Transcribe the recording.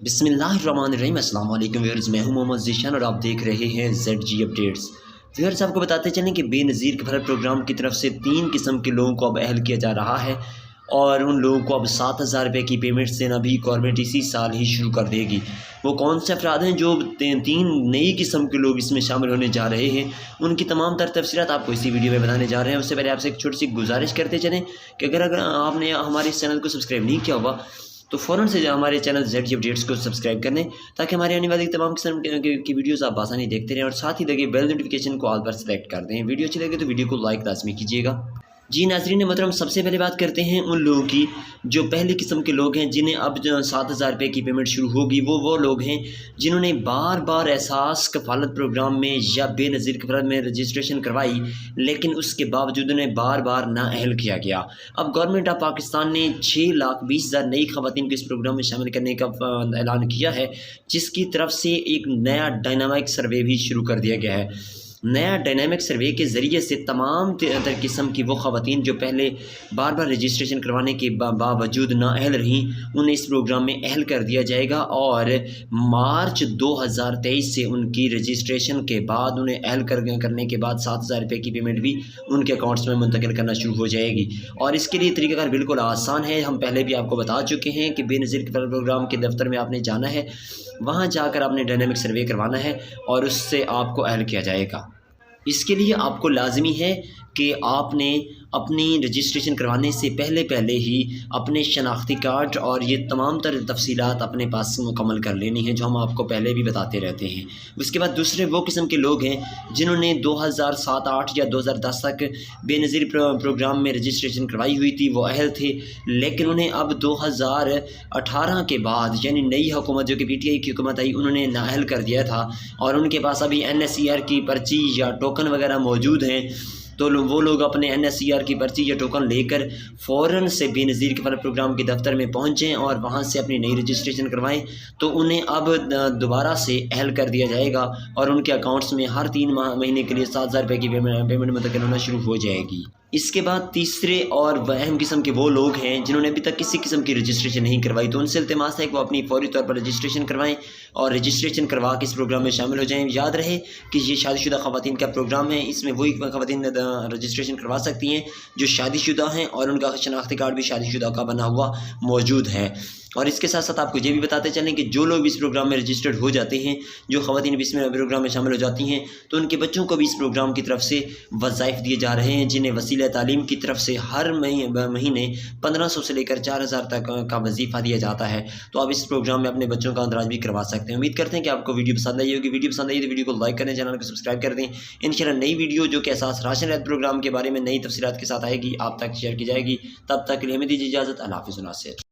बिस्मिल्लाहिर्रहमानिर्रहीम। अस्सलाम वालेकुम व्यूअर्स, मैं हूं मोहम्मद ज़ीशान और आप देख रहे हैं ZG अपडेट्स। व्यूअर्स, आपको बताते चलें कि बेनज़ीर किफ़ायत प्रोग्राम की तरफ से 3 किस्म के लोगों को अब अहल किया जा रहा है और उन लोगों को अब 7,000 रुपये की पेमेंट्स देना भी गवर्नमेंट इसी साल ही शुरू कर देगी। वो कौन से अफराद हैं जो 3 नई किस्म के लोग इसमें शामिल होने जा रहे हैं, उनकी तमाम तर तफसीलात आपको इसी वीडियो में बताने जा रहे हैं। उससे पहले आपसे एक छोटी सी गुजारिश करते चलें कि अगर आपने हमारे इस चैनल को सब्सक्राइब नहीं किया हुआ तो फ़ौरन से हमारे चैनल ZG अपडेट्स को सब्सक्राइब कर लें ताकि हमारे आने वाली तमाम किस्म की वीडियोस आप आसानी देखते रहें और साथ ही लगे बेल नोटिफिकेशन को ऑल पर सेलेक्ट कर दें। वीडियो अच्छी लगे तो वीडियो को लाइक लाजमी कीजिएगा। जी नाज़रीन मोहतरम, सबसे पहले बात करते हैं उन लोगों की जो पहली किस्म के लोग हैं जिन्हें अब जो 7,000 रुपये की पेमेंट शुरू होगी। वो लोग हैं जिन्होंने बार बार एहसास कफ़ालत प्रोग्राम में या बेनज़ीर कफ़ालत में रजिस्ट्रेशन करवाई, लेकिन उसके बावजूद उन्हें बार बार नाअहल किया गया। अब गवर्नमेंट ऑफ पाकिस्तान ने 6,20,000 नई ख़वातीन को इस प्रोग्राम में शामिल करने का ऐलान किया है, जिसकी तरफ से एक नया डायनामिक सर्वे भी शुरू कर दिया गया है। नया डायनामिक सर्वे के ज़रिए से तमाम तर किस्म की वो ख़वातीन जो पहले बार बार रजिस्ट्रेशन करवाने के बावजूद नाअहल रहीं, उन्हें इस प्रोग्राम में अहल कर दिया जाएगा और मार्च 2023 से उनकी रजिस्ट्रेशन के बाद उन्हें अहल करने के बाद 7,000 रुपये की पेमेंट भी उनके अकाउंट्स में मुंतकिल करना शुरू हो जाएगी। और इसके लिए तरीक़ाकार बिल्कुल आसान है। हम पहले भी आपको बता चुके हैं कि बेनज़ीर कफ़ालत प्रोग्राम के दफ्तर में आपने जाना है, वहाँ जाकर आपने डायनामिक सर्वे करवाना है और उससे आपको अहल किया जाएगा। इसके लिए आपको लाज़मी है कि आपने अपनी रजिस्ट्रेशन करवाने से पहले ही अपने शनाख्ती कार्ड और ये तमाम तर तफसीलात अपने पास मुकम्मल कर लेनी है, जो हम आपको पहले भी बताते रहते हैं। उसके बाद दूसरे वो किस्म के लोग हैं जिन्होंने 2007, 8 या 2010 तक बेनज़ीर प्रोग्राम में रजिस्ट्रेशन करवाई हुई थी, वो अहल थे, लेकिन उन्हें अब 2018 के बाद यानी नई हुकूमत जो कि PTI की हुकूमत आई, उन्होंने नाअहल कर दिया था और उनके पास अभी NSCR की पर्ची या टोकन वगैरह मौजूद हैं। तो वो लोग अपने NSCR की पर्ची या टोकन लेकर फ़ौरन से बेनज़ीर कफ़ालत प्रोग्राम के दफ्तर में पहुँचें और वहाँ से अपनी नई रजिस्ट्रेशन करवाएं, तो उन्हें अब दोबारा से अहल कर दिया जाएगा और उनके अकाउंट्स में हर 3 महीने के लिए 7,000 रुपये की पेमेंट मुंतकिल होना शुरू हो जाएगी। इसके बाद तीसरे और अहम किस्म के वो लोग हैं जिन्होंने अभी तक किसी किस्म की रजिस्ट्रेशन नहीं करवाई, तो उनसे इल्तिमास है कि वो अपनी फौरी तौर पर रजिस्ट्रेशन करवाएं और रजिस्ट्रेशन करवा के इस प्रोग्राम में शामिल हो जाएं। याद रहे कि ये शादीशुदा ख़वातीन का प्रोग्राम है, इसमें वही ख़वातीन रजिस्ट्रेशन करवा सकती हैं जो शादीशुदा हैं और उनका शनाख्ती कार्ड भी शादीशुदा का बना हुआ मौजूद है। और इसके साथ साथ आपको ये भी बताते चलें कि जो लोग इस प्रोग्राम में रजिस्टर्ड हो जाते हैं, जो ख़वातीन भी इसमें प्रोग्राम में शामिल हो जाती हैं, तो उनके बच्चों को भी इस प्रोग्राम की तरफ से वज़ाइफ दिए जा रहे हैं, जिन्हें वसीला तालीम की तरफ से हर महीने 1500 से लेकर 4,000 तक का वजीफ़ा दिया जाता है। तो आप इस प्रोग्राम में अपने बच्चों का अंदराज भी करवा सकते हैं। उम्मीद करते हैं कि आपको वीडियो पसंद आई होगी। वीडियो पसंद आई तो वीडियो को लाइक करें, चैनल को सब्सक्राइब कर दें। इंशाल्लाह नई वीडियो जो कि एहसास राशन रहत प्रोग्राम के बारे में नई तफसीलात के साथ आएगी, आप तक शेयर की जाएगी। तब तक के लिए हमें दीजिए इजाज़त। अल्लाह हाफ़िज़।